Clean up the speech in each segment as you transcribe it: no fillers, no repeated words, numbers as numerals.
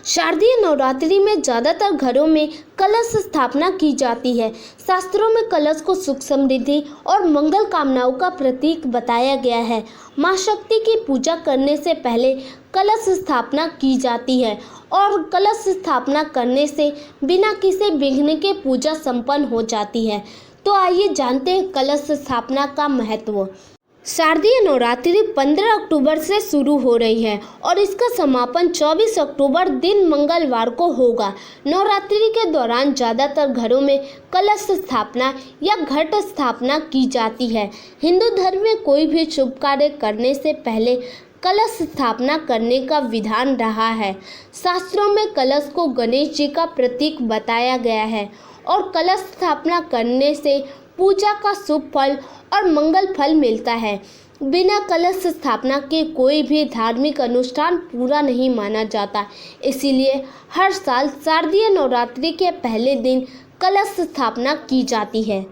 शारदीय नवरात्रि में ज़्यादातर घरों में कलश स्थापना की जाती है। शास्त्रों में कलश को सुख समृद्धि और मंगल कामनाओं का प्रतीक बताया गया है। माँ शक्ति की पूजा करने से पहले कलश स्थापना की जाती है और कलश स्थापना करने से बिना किसी विघ्न के पूजा संपन्न हो जाती है। तो आइए जानते हैं कलश स्थापना का महत्व। शारदीय नवरात्रि 15 अक्टूबर से शुरू हो रही है और इसका समापन 24 अक्टूबर दिन मंगलवार को होगा। नवरात्रि के दौरान ज़्यादातर घरों में कलश स्थापना या घट स्थापना की जाती है। हिंदू धर्म में कोई भी शुभ कार्य करने से पहले कलश स्थापना करने का विधान रहा है। शास्त्रों में कलश को गणेश जी का प्रतीक बताया गया है और कलश स्थापना करने से पूजा का शुभ फल और मंगल फल मिलता है। बिना कलश स्थापना के कोई भी धार्मिक अनुष्ठान पूरा नहीं माना जाता। इसीलिए हर साल शारदीय नवरात्रि के पहले दिन कलश स्थापना की जाती है।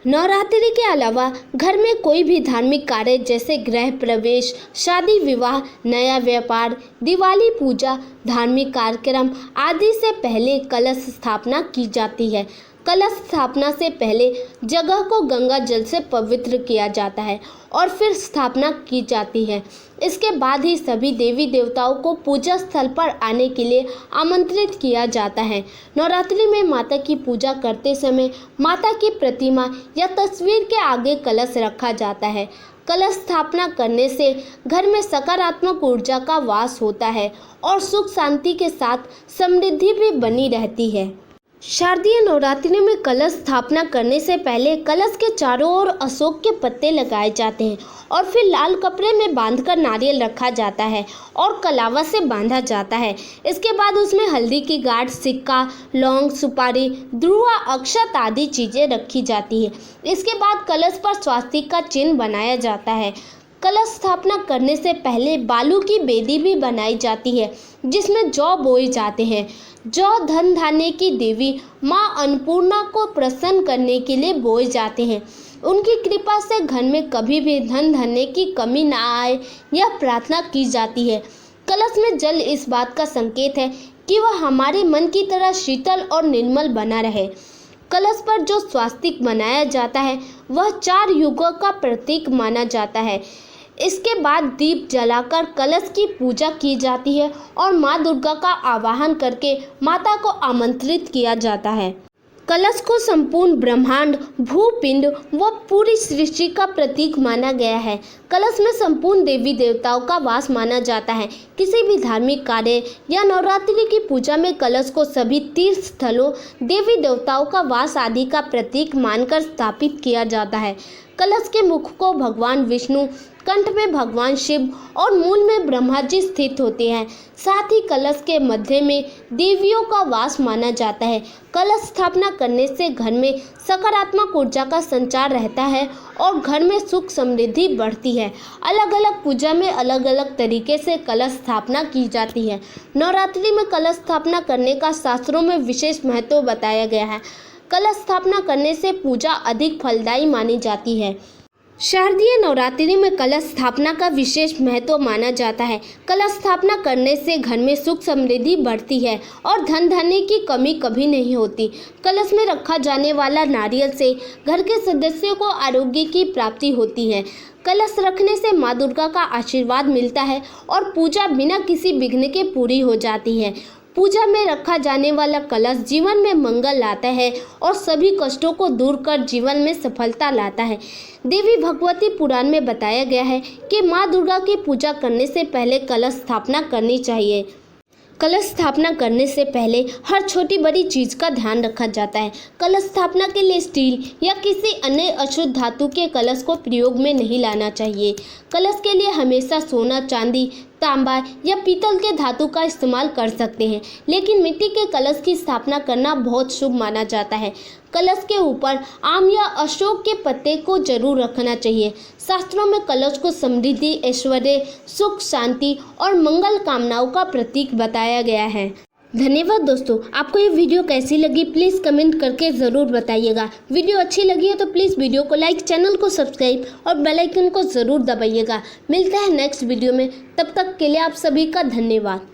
नवरात्रि के अलावा घर में कोई भी धार्मिक कार्य जैसे गृह प्रवेश, शादी विवाह, नया व्यापार, दिवाली पूजा, धार्मिक कार्यक्रम आदि से पहले कलश स्थापना की जाती है। कलश स्थापना से पहले जगह को गंगा जल से पवित्र किया जाता है और फिर स्थापना की जाती है। इसके बाद ही सभी देवी देवताओं को पूजा स्थल पर आने के लिए आमंत्रित किया जाता है। नवरात्रि में माता की पूजा करते समय माता की प्रतिमा या तस्वीर के आगे कलश रखा जाता है। कलश स्थापना करने से घर में सकारात्मक ऊर्जा का वास होता है और सुख शांति के साथ समृद्धि भी बनी रहती है। शारदीय नवरात्रि में कलश स्थापना करने से पहले कलश के चारों ओर अशोक के पत्ते लगाए जाते हैं और फिर लाल कपड़े में बांधकर नारियल रखा जाता है और कलावा से बांधा जाता है। इसके बाद उसमें हल्दी की गांठ, सिक्का, लौंग, सुपारी, ध्रुवा, अक्षत आदि चीज़ें रखी जाती है। इसके बाद कलश पर स्वास्तिक का चिन्ह बनाया जाता है। कलश स्थापना करने से पहले बालू की बेदी भी बनाई जाती है जिसमें जौ बोए जाते हैं। जौ धन धान्य की देवी माँ अन्नपूर्णा को प्रसन्न करने के लिए बोए जाते हैं। उनकी कृपा से घर में कभी भी धन धान्य की कमी ना आए, यह प्रार्थना की जाती है। कलश में जल इस बात का संकेत है कि वह हमारे मन की तरह शीतल और निर्मल बना रहे। कलश पर जो स्वास्तिक बनाया जाता है वह 4 युगों का प्रतीक माना जाता है। इसके बाद दीप जलाकर कलश की पूजा की जाती है और माँ दुर्गा का आवाहन करके माता को आमंत्रित किया जाता है। कलश को संपूर्ण ब्रह्मांड, भूपिंड व पूरी सृष्टि का प्रतीक माना गया है। कलश में संपूर्ण देवी देवताओं का वास माना जाता है। किसी भी धार्मिक कार्य या नवरात्रि की पूजा में कलश को सभी तीर्थ स्थलों, देवी देवताओं का वास आदि का प्रतीक मानकर स्थापित किया जाता है। कलश के मुख को भगवान विष्णु, कंठ में भगवान शिव और मूल में ब्रह्मा जी स्थित होते हैं। साथ ही कलश के मध्य में देवियों का वास माना जाता है। कलश स्थापना करने से घर में सकारात्मक ऊर्जा का संचार रहता है और घर में सुख समृद्धि बढ़ती है। अलग अलग पूजा में अलग अलग तरीके से कलश स्थापना की जाती है। नवरात्रि में कलश स्थापना करने का शास्त्रों में विशेष महत्व बताया गया है। कलश स्थापना करने से पूजा अधिक फलदायी मानी जाती है। शारदीय नवरात्रि में कलश स्थापना का विशेष महत्व माना जाता है। कलश स्थापना करने से घर में सुख समृद्धि बढ़ती है और धन धान्य की कमी कभी नहीं होती। कलश में रखा जाने वाला नारियल से घर के सदस्यों को आरोग्य की प्राप्ति होती है। कलश रखने से माँ दुर्गा का आशीर्वाद मिलता है और पूजा बिना किसी विघ्न के पूरी हो जाती है। पूजा में रखा जाने वाला कलश जीवन में मंगल लाता है और सभी कष्टों को दूर कर जीवन में सफलता लाता है। देवी भगवती पुराण में बताया गया है कि माँ दुर्गा की पूजा करने से पहले कलश स्थापना करनी चाहिए। कलश स्थापना करने से पहले हर छोटी बड़ी चीज़ का ध्यान रखा जाता है। कलश स्थापना के लिए स्टील या किसी अन्य अशुद्ध धातु के कलश को प्रयोग में नहीं लाना चाहिए। कलश के लिए हमेशा सोना, चांदी, तांबा या पीतल के धातु का इस्तेमाल कर सकते हैं, लेकिन मिट्टी के कलश की स्थापना करना बहुत शुभ माना जाता है। कलश के ऊपर आम या अशोक के पत्ते को जरूर रखना चाहिए। शास्त्रों में कलश को समृद्धि, ऐश्वर्य, सुख, शांति और मंगल कामनाओं का प्रतीक बताया गया है। धन्यवाद दोस्तों, आपको ये वीडियो कैसी लगी प्लीज़ कमेंट करके ज़रूर बताइएगा। वीडियो अच्छी लगी है तो प्लीज़ वीडियो को लाइक, चैनल को सब्सक्राइब और बेल आइकन को ज़रूर दबाइएगा। मिलता है नेक्स्ट वीडियो में, तब तक के लिए आप सभी का धन्यवाद।